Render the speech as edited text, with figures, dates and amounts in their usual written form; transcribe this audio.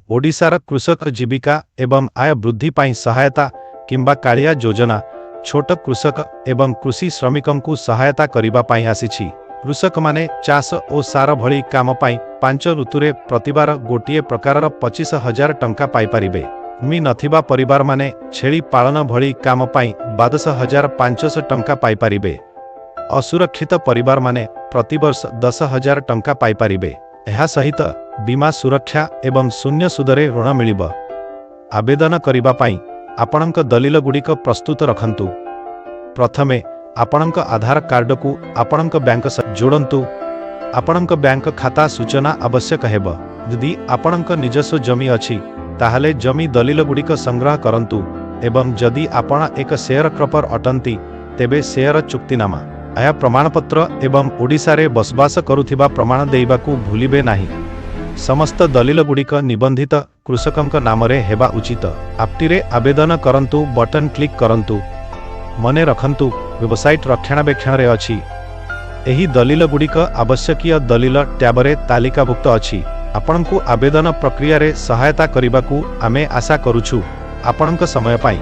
ओडिशार कृषक जीविका एवं आय वृद्धि पाई सहायता किंबा कालिया योजना छोट कृषक एवं कृषि श्रमिकों को सहायता करिबा पाई आसीछि। कृषक माने चाष और सार भली काम पाई 5 ऋतुरे प्रतिबार गोटिए प्रकारर 25,000 टंका पाई परिबे। भूमि नथिबा परिवार माने छेली पालन भली काम पाई 12,500 टंका पाई परिबे। असुरक्षित परिवार माने प्रतिवर्ष 10,000 टंका पाई परिबे। एहा सहित बीमा सुरक्षा एवं शून्य सुदरे ऋण मिलिब। आवेदन करिबा पाई आपणक दलील गुड़िक प्रस्तुत रखंतु। प्रथमे आपणक आधार कार्ड को आपणक बैंक सह जोड़ंतु। आपणक बैंक खाता सूचना आवश्यक हेब। यदि आपणक निजस्व जमी अछि ताहले जमी दलील गुड़िक संग्रह करंतु एवं जदि आपण एक शेयर क्रॉपर अटंती तेबे शेयर चुक्तिनामा आया प्रमाणपत्र एवं ओडिशा रे बसवास करुथिबा प्रमाण देइबाकू भूलिबे नाही। समस्त दलील गुड़िक निबंधित कृषकंक नामरे हेबा उचित। आपटीरे आवेदन करंतु बटन क्लिक करंतु। मने रखंतु वेबसाइट रक्षणाबेक्षण रे अछि। एही दलील गुड़िक आवश्यकीय दलील ट्याबरे तालिकाभुक्त अछि। आपणकू आवेदन प्रक्रिया रे सहायता करिबाकू आमे आशा करूछु। आपणक समय पाई